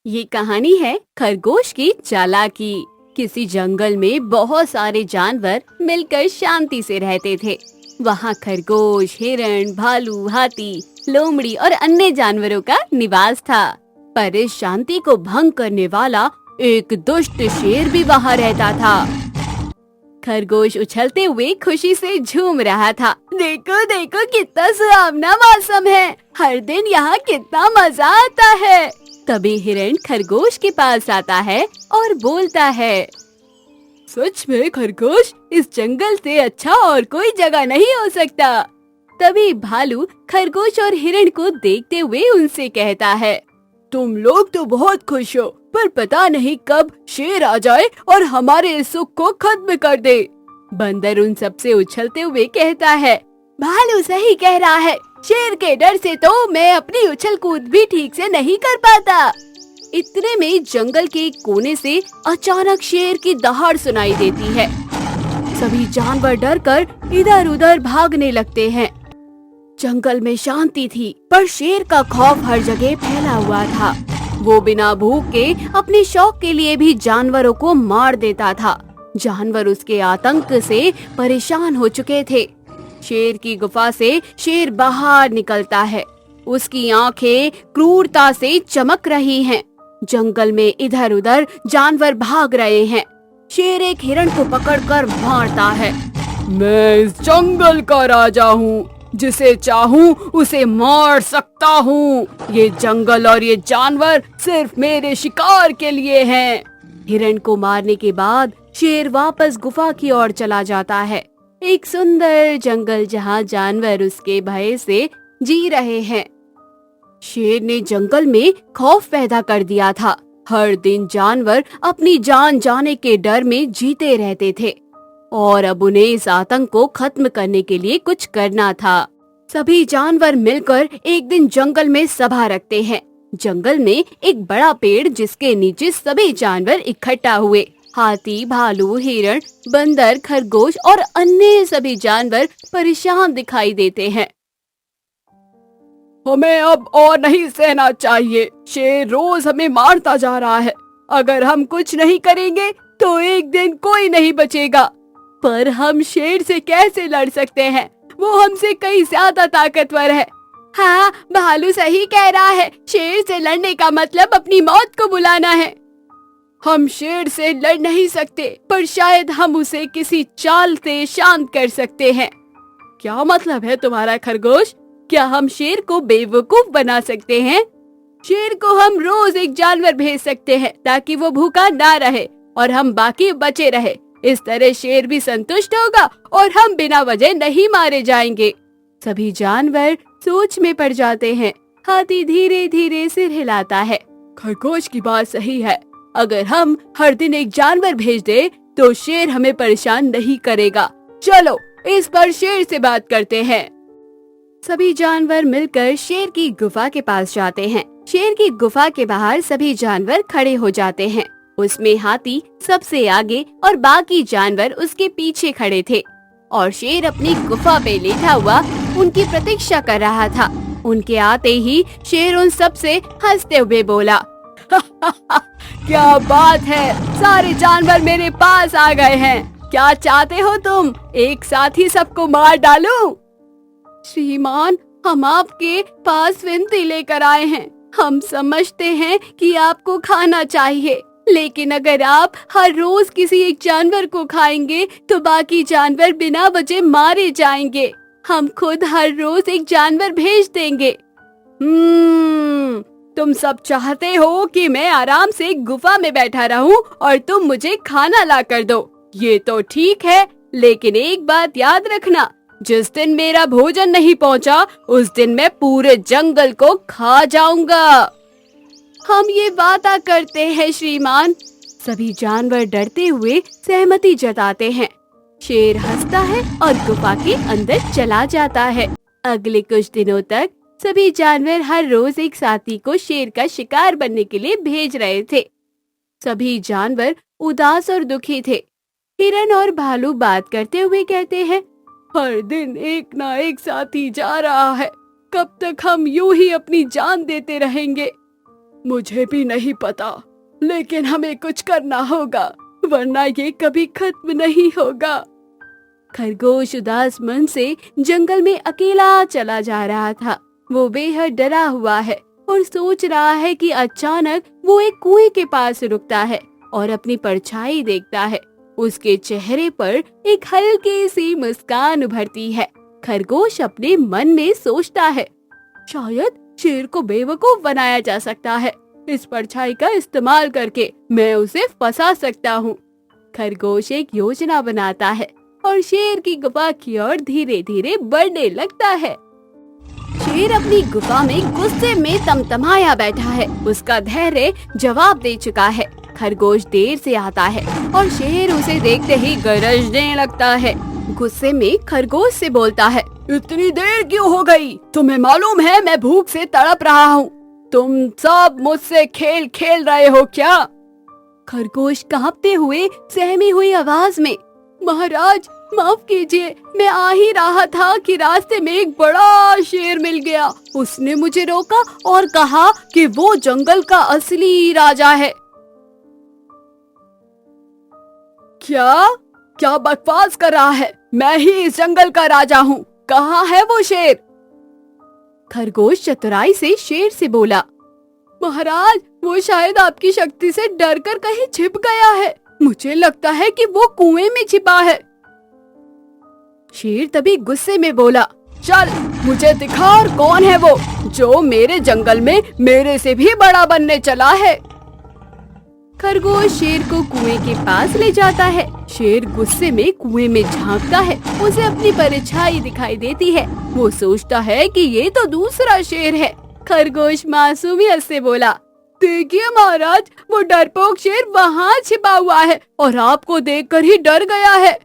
ये कहानी है खरगोश की चालाकी। किसी जंगल में बहुत सारे जानवर मिलकर शांति से रहते थे। वहाँ खरगोश, हिरण, भालू, हाथी, लोमड़ी और अन्य जानवरों का निवास था। पर इस शांति को भंग करने वाला एक दुष्ट शेर भी वहाँ रहता था। खरगोश उछलते हुए खुशी से झूम रहा था। देखो देखो कितना सुहावना मौसम है, हर दिन यहाँ कितना मजा आता है। तभी हिरण खरगोश के पास आता है और बोलता है, सच में खरगोश, इस जंगल से अच्छा और कोई जगह नहीं हो सकता। तभी भालू खरगोश और हिरण को देखते हुए उनसे कहता है, तुम लोग तो बहुत खुश हो, पर पता नहीं कब शेर आ जाए और हमारे इस सुख को खत्म कर दे। बंदर उन सब से उछलते हुए कहता है, भालू सही कह रहा है, शेर के डर से तो मैं अपनी उछल कूद भी ठीक से नहीं कर पाता। इतने में जंगल के एक कोने से अचानक शेर की दहाड़ सुनाई देती है। सभी जानवर डरकर इधर उधर भागने लगते हैं। जंगल में शांति थी, पर शेर का खौफ हर जगह फैला हुआ था। वो बिना भूख के अपने शौक के लिए भी जानवरों को मार देता था। जानवर उसके आतंक से परेशान हो चुके थे। शेर की गुफा से शेर बाहर निकलता है। उसकी आंखें क्रूरता से चमक रही हैं। जंगल में इधर उधर जानवर भाग रहे हैं। शेर एक हिरण को पकड़कर मारता है। मैं इस जंगल का राजा हूँ, जिसे चाहूँ उसे मार सकता हूँ। ये जंगल और ये जानवर सिर्फ मेरे शिकार के लिए हैं। हिरण को मारने के बाद शेर वापस गुफा की ओर चला जाता है। एक सुंदर जंगल जहाँ जानवर उसके भय से जी रहे हैं। शेर ने जंगल में खौफ पैदा कर दिया था। हर दिन जानवर अपनी जान जाने के डर में जीते रहते थे और अब उन्हें इस आतंक को खत्म करने के लिए कुछ करना था। सभी जानवर मिलकर एक दिन जंगल में सभा रखते हैं। जंगल में एक बड़ा पेड़ जिसके नीचे सभी जानवर इकट्ठा हुए। हाथी, भालू, हिरण, बंदर, खरगोश और अन्य सभी जानवर परेशान दिखाई देते हैं। हमें अब और नहीं सहना चाहिए। शेर रोज हमें मारता जा रहा है। अगर हम कुछ नहीं करेंगे तो एक दिन कोई नहीं बचेगा। पर हम शेर से कैसे लड़ सकते हैं? वो हमसे कई ज्यादा ताकतवर है। हाँ, भालू सही कह रहा है। शेर से लड़ने का मतलब अपनी मौत को बुलाना है। हम शेर से लड़ नहीं सकते, पर शायद हम उसे किसी चाल से शांत कर सकते हैं। क्या मतलब है तुम्हारा खरगोश? क्या हम शेर को बेवकूफ बना सकते हैं? शेर को हम रोज एक जानवर भेज सकते हैं ताकि वो भूखा ना रहे और हम बाकी बचे रहे। इस तरह शेर भी संतुष्ट होगा और हम बिना वजह नहीं मारे जाएंगे। सभी जानवर सोच में पड़ जाते हैं। हाथी धीरे धीरे सिर हिलाता है। खरगोश की बात सही है। अगर हम हर दिन एक जानवर भेज दे तो शेर हमें परेशान नहीं करेगा। चलो इस पर शेर से बात करते हैं। सभी जानवर मिलकर शेर की गुफा के पास जाते हैं। शेर की गुफा के बाहर सभी जानवर खड़े हो जाते हैं। उसमें हाथी सबसे आगे और बाकी जानवर उसके पीछे खड़े थे और शेर अपनी गुफा पे लेटा हुआ उनकी प्रतीक्षा कर रहा था। उनके आते ही शेर उन सब से हंसते हुए बोला, क्या बात है, सारे जानवर मेरे पास आ गए हैं। क्या चाहते हो तुम? एक साथ ही सबको मार डालूं? श्रीमान, हम आपके पास विनती लेकर आए हैं। हम समझते हैं कि आपको खाना चाहिए, लेकिन अगर आप हर रोज किसी एक जानवर को खाएंगे तो बाकी जानवर बिना वजह मारे जाएंगे। हम खुद हर रोज एक जानवर भेज देंगे। तुम सब चाहते हो कि मैं आराम से गुफा में बैठा रहूं और तुम मुझे खाना ला कर दो। ये तो ठीक है, लेकिन एक बात याद रखना, जिस दिन मेरा भोजन नहीं पहुंचा उस दिन मैं पूरे जंगल को खा जाऊंगा। हम ये वादा करते हैं श्रीमान। सभी जानवर डरते हुए सहमति जताते हैं। शेर हंसता है और गुफा के अंदर चला जाता है। अगले कुछ दिनों तक सभी जानवर हर रोज एक साथी को शेर का शिकार बनने के लिए भेज रहे थे। सभी जानवर उदास और दुखी थे। हिरण और भालू बात करते हुए कहते हैं, हर दिन एक ना एक साथी जा रहा है। कब तक हम यूं ही अपनी जान देते रहेंगे? मुझे भी नहीं पता, लेकिन हमें कुछ करना होगा, वरना ये कभी खत्म नहीं होगा। खरगोश उदास मन से जंगल में अकेला चला जा रहा था। वो बेहद डरा हुआ है और सोच रहा है कि अचानक वो एक कुएं के पास रुकता है और अपनी परछाई देखता है। उसके चेहरे पर एक हल्की सी मुस्कान उभरती है। खरगोश अपने मन में सोचता है, शायद शेर को बेवकूफ बनाया जा सकता है। इस परछाई का इस्तेमाल करके मैं उसे फंसा सकता हूँ। खरगोश एक योजना बनाता है और शेर की गुफा की ओर धीरे धीरे बढ़ने लगता है। शेर अपनी गुफा में गुस्से में तमतमाया बैठा है। उसका धैर्य जवाब दे चुका है। खरगोश देर से आता है और शेर उसे देखते ही गरजने लगता है। गुस्से में खरगोश से बोलता है, इतनी देर क्यों हो गई? तुम्हें मालूम है मैं भूख से तड़प रहा हूँ। तुम सब मुझसे खेल खेल रहे हो क्या? खरगोश कांपते हुए सहमी हुई आवाज में, महाराज माफ कीजिए, मैं आ ही रहा था कि रास्ते में एक बड़ा शेर मिल गया। उसने मुझे रोका और कहा कि वो जंगल का असली राजा है। क्या क्या बकवास कर रहा है? मैं ही इस जंगल का राजा हूँ। कहाँ है वो शेर? खरगोश चतुराई से शेर से बोला, महाराज वो शायद आपकी शक्ति से डरकर कहीं छिप गया है। मुझे लगता है कि वो कुएं में छिपा है। शेर तभी गुस्से में बोला, चल मुझे दिखा और कौन है वो जो मेरे जंगल में मेरे से भी बड़ा बनने चला है। खरगोश शेर को कुएं के पास ले जाता है। शेर गुस्से में कुएं में झांकता है। उसे अपनी परछाई दिखाई देती है। वो सोचता है कि ये तो दूसरा शेर है। खरगोश मासूमियत से बोला, देखिए महाराज, वो डरपोक शेर वहाँ छिपा हुआ है और आपको देखकर ही डर गया है।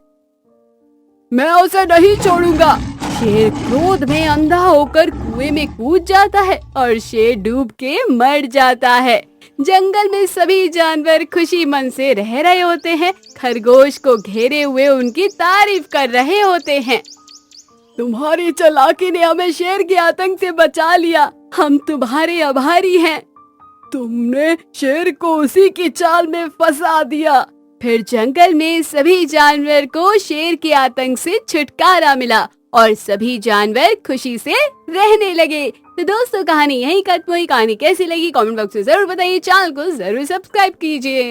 मैं उसे नहीं छोड़ूंगा। शेर क्रोध में अंधा होकर कुएं में कूद जाता है और शेर डूब के मर जाता है। जंगल में सभी जानवर खुशी मन से रह रहे होते हैं। खरगोश को घेरे हुए उनकी तारीफ कर रहे होते हैं। तुम्हारी चालाकी ने हमें शेर के आतंक से बचा लिया। हम तुम्हारे आभारी हैं। तुमने शेर को उसी की चाल में फंसा दिया। फिर जंगल में सभी जानवर को शेर के आतंक से छुटकारा मिला और सभी जानवर खुशी से रहने लगे। तो दोस्तों, कहानी यहीं खत्म हुई। कहानी कैसी लगी कमेंट बॉक्स में जरूर बताइए। चैनल को जरूर सब्सक्राइब कीजिए।